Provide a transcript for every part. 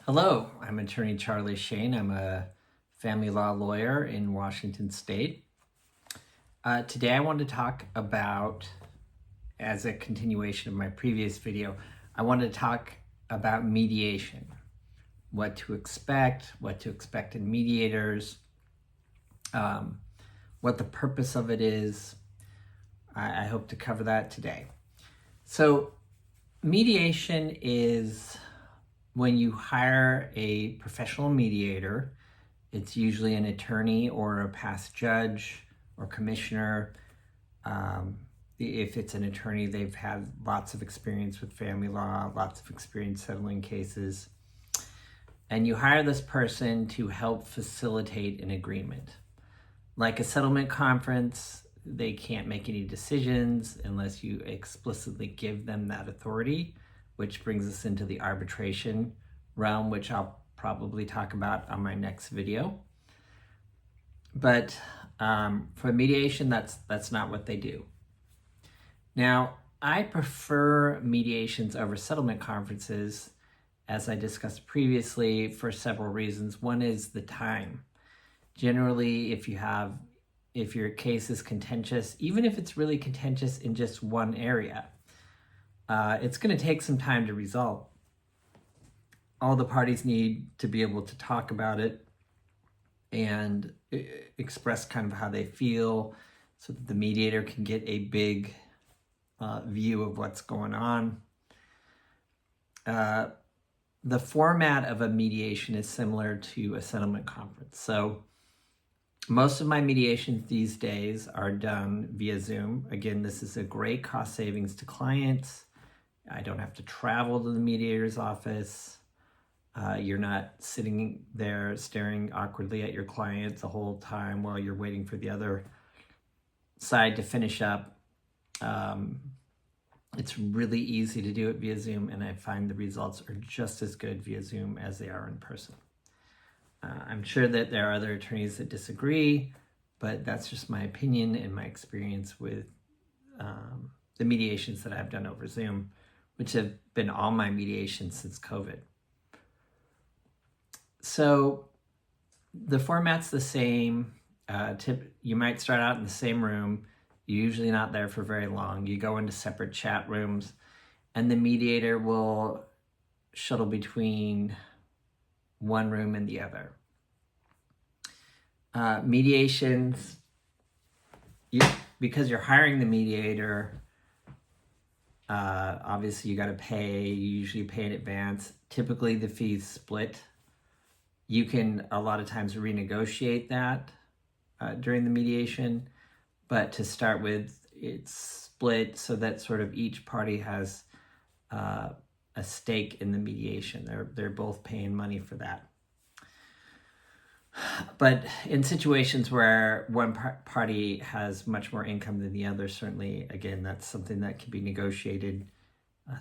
Hello, I'm attorney Charlie Shane. I'm a family law lawyer in Washington State. Today I want to talk about, as a continuation of my previous video, I want to talk about mediation, what to expect in mediators, what the purpose of it is. I hope to cover that today. So mediation is when you hire a professional mediator. It's usually an attorney or a past judge or commissioner. If it's an attorney, they've had lots of experience with family law, lots of experience settling cases. And you hire this person to help facilitate an agreement. Like a settlement conference, they can't make any decisions unless you explicitly give them that authority, which brings us into the arbitration realm, which I'll probably talk about on my next video. But for mediation, that's not what they do. Now, I prefer mediations over settlement conferences, as I discussed previously, for several reasons. One is the time. Generally, if your case is contentious, even if it's really contentious in just one area, it's going to take some time to resolve. All the parties need to be able to talk about it and express kind of how they feel so that the mediator can get a big view of what's going on. The format of a mediation is similar to a settlement conference. So most of my mediations these days are done via Zoom. Again, this is a great cost savings to clients. I don't have to travel to the mediator's office. You're not sitting there staring awkwardly at your client the whole time while you're waiting for the other side to finish up. It's really easy to do it via Zoom, and I find the results are just as good via Zoom as they are in person. I'm sure that there are other attorneys that disagree, but that's just my opinion and my experience with the mediations that I've done over Zoom, which have been all my mediations since COVID. So the format's the same. You might start out in the same room. You're usually not there for very long. You go into separate chat rooms, and the mediator will shuttle between one room and the other. Mediations, because you're hiring the mediator, obviously you got to pay. You usually pay in advance. Typically the fees split. You can a lot of times renegotiate that during the mediation, but to start with, it's split so that sort of each party has a stake in the mediation. They're both paying money for that. But in situations where one party has much more income than the other, certainly, again, that's something that can be negotiated,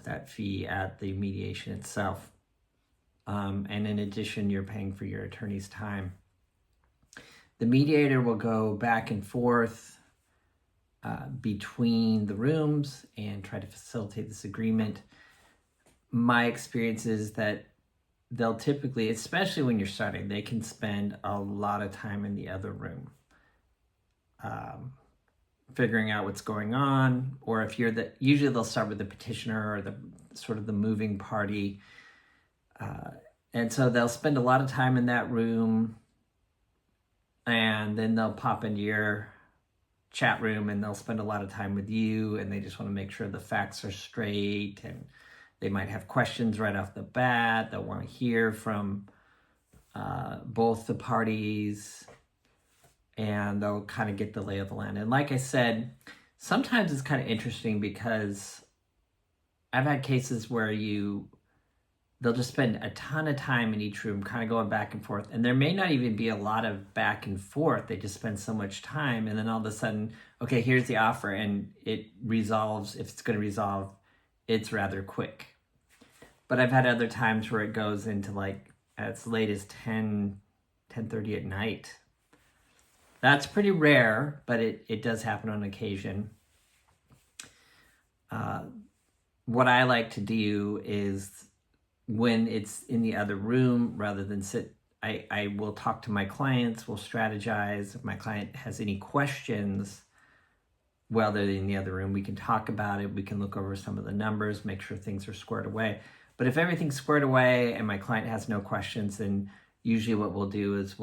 that fee at the mediation itself. And in addition, you're paying for your attorney's time. The mediator will go back and forth between the rooms and try to facilitate this agreement. My experience is that they'll typically, especially when you're starting, they can spend a lot of time in the other room figuring out what's going on, or if you're usually they'll start with the petitioner or the sort of the moving party. And so they'll spend a lot of time in that room, and then they'll pop into your chat room and they'll spend a lot of time with you, and they just want to make sure the facts are straight, and they might have questions right off the bat. They'll want to hear from both the parties, and they'll kind of get the lay of the land. And like I said, sometimes it's kind of interesting because I've had cases where they'll just spend a ton of time in each room kind of going back and forth, and there may not even be a lot of back and forth. They just spend so much time, and then all of a sudden, okay, here's the offer, and it resolves. If it's going to resolve, it's rather quick. But I've had other times where it goes into like as late as 10:30 at night. That's pretty rare, but it does happen on occasion. What I like to do is when it's in the other room, rather than sit, I will talk to my clients, we'll strategize. If my client has any questions while they're in the other room, we can talk about it. We can look over some of the numbers, make sure things are squared away. But if everything's squared away and my client has no questions, then usually what we'll do is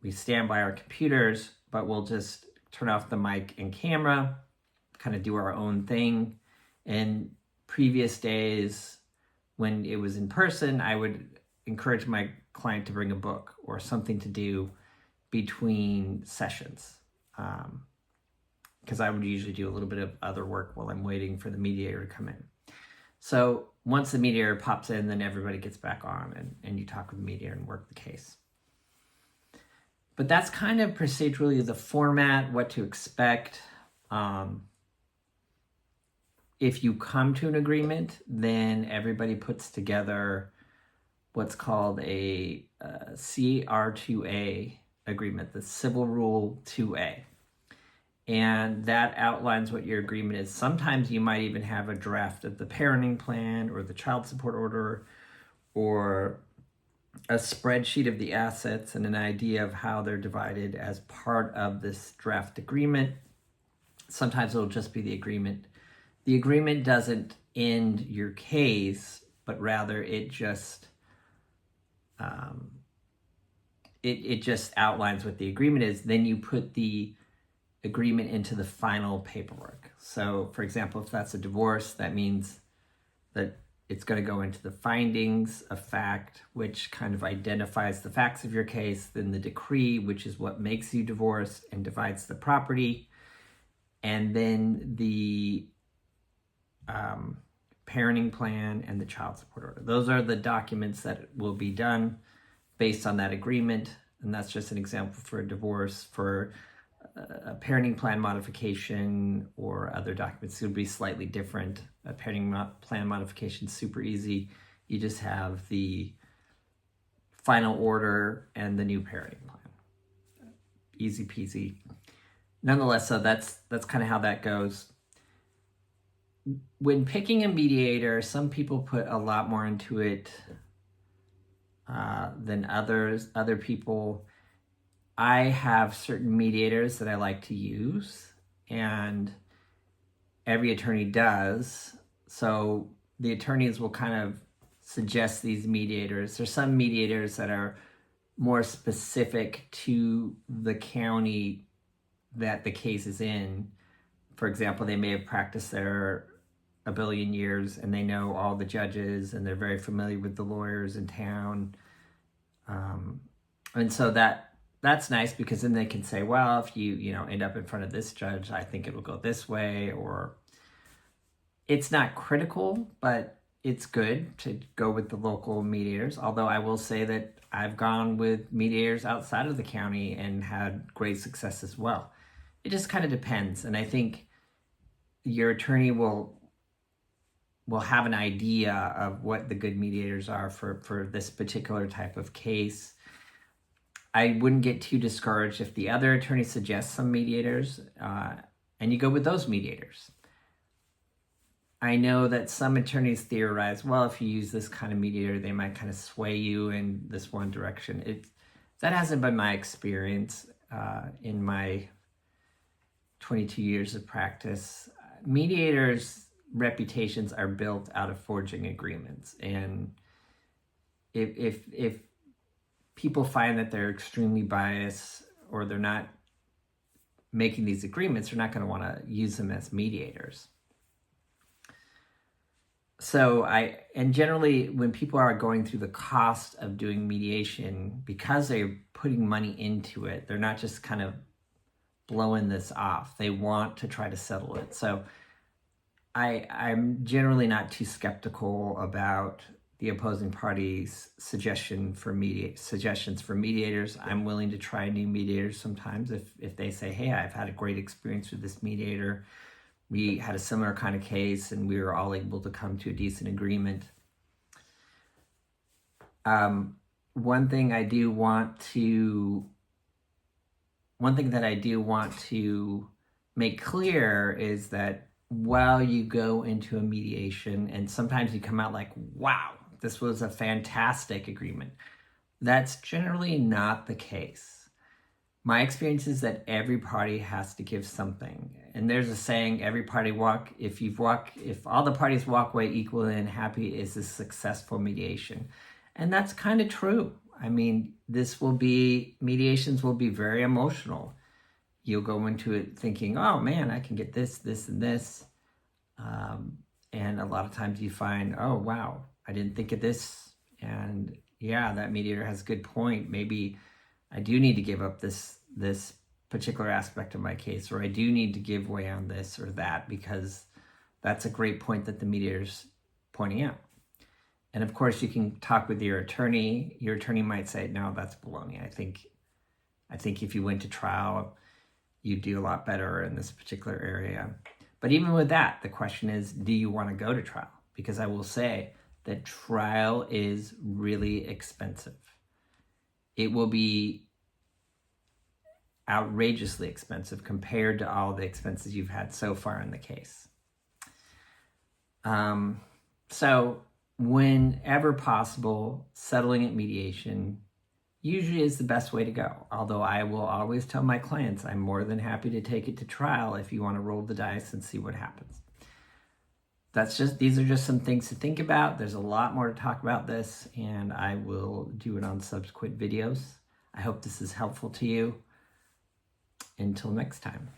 we stand by our computers, but we'll just turn off the mic and camera, kind of do our own thing. In previous days, when it was in person, I would encourage my client to bring a book or something to do between sessions. Because I would usually do a little bit of other work while I'm waiting for the mediator to come in. So once the mediator pops in, then everybody gets back on and you talk with the mediator and work the case. But that's kind of procedurally the format, what to expect. If you come to an agreement, then everybody puts together what's called a CR2A agreement, the Civil Rule 2A. And that outlines what your agreement is. Sometimes you might even have a draft of the parenting plan or the child support order or a spreadsheet of the assets and an idea of how they're divided as part of this draft agreement. Sometimes it'll just be the agreement. The agreement doesn't end your case, but rather it just it just outlines what the agreement is. Then you put the agreement into the final paperwork. So, for example, if that's a divorce, that means that it's going to go into the findings of fact, which kind of identifies the facts of your case, then the decree, which is what makes you divorced and divides the property, and then the parenting plan and the child support order. Those are the documents that will be done based on that agreement, and that's just an example for a divorce. For a parenting plan modification or other documents, it would be slightly different. A parenting plan modification is super easy. You just have the final order and the new parenting plan. Easy peasy. Nonetheless, so that's kind of how that goes. When picking a mediator, some people put a lot more into it than other people. I have certain mediators that I like to use, and every attorney does. So the attorneys will kind of suggest these mediators. There's some mediators that are more specific to the county that the case is in. For example, they may have practiced there a billion years and they know all the judges and they're very familiar with the lawyers in town. And so that's nice, because then they can say, well, if you end up in front of this judge, I think it'll go this way. Or it's not critical, but it's good to go with the local mediators. Although I will say that I've gone with mediators outside of the county and had great success as well. It just kind of depends. And I think your attorney will have an idea of what the good mediators are for this particular type of case. I wouldn't get too discouraged if the other attorney suggests some mediators, and you go with those mediators. I know that some attorneys theorize, well, if you use this kind of mediator, they might kind of sway you in this one direction. That hasn't been my experience in my 22 years of practice. Mediators' reputations are built out of forging agreements, and if people find that they're extremely biased or they're not making these agreements, they're not going to want to use them as mediators. So generally when people are going through the cost of doing mediation, because they're putting money into it, they're not just kind of blowing this off. They want to try to settle it. So I'm generally not too skeptical about the opposing party's suggestions for mediators. I'm willing to try new mediators sometimes if they say, hey, I've had a great experience with this mediator. We had a similar kind of case and we were all able to come to a decent agreement. One thing that I do want to make clear is that while you go into a mediation, and sometimes you come out like, wow, this was a fantastic agreement. That's generally not the case. My experience is that every party has to give something. And there's a saying, if all the parties walk away equally and happy, is a successful mediation. And that's kind of true. I mean, mediations will be very emotional. You'll go into it thinking, oh man, I can get this, this, and this. And a lot of times you find, oh wow, I didn't think of this. And yeah, that mediator has a good point. Maybe I do need to give up this particular aspect of my case, or I do need to give way on this or that, because that's a great point that the mediator's pointing out. And of course, you can talk with your attorney. Your attorney might say, no, that's baloney. I think if you went to trial, you'd do a lot better in this particular area. But even with that, the question is, do you want to go to trial? Because I will say that trial is really expensive. It will be outrageously expensive compared to all the expenses you've had so far in the case. So whenever possible, settling at mediation usually is the best way to go. Although I will always tell my clients, I'm more than happy to take it to trial if you want to roll the dice and see what happens. These are just some things to think about. There's a lot more to talk about this, and I will do it on subsequent videos. I hope this is helpful to you. Until next time.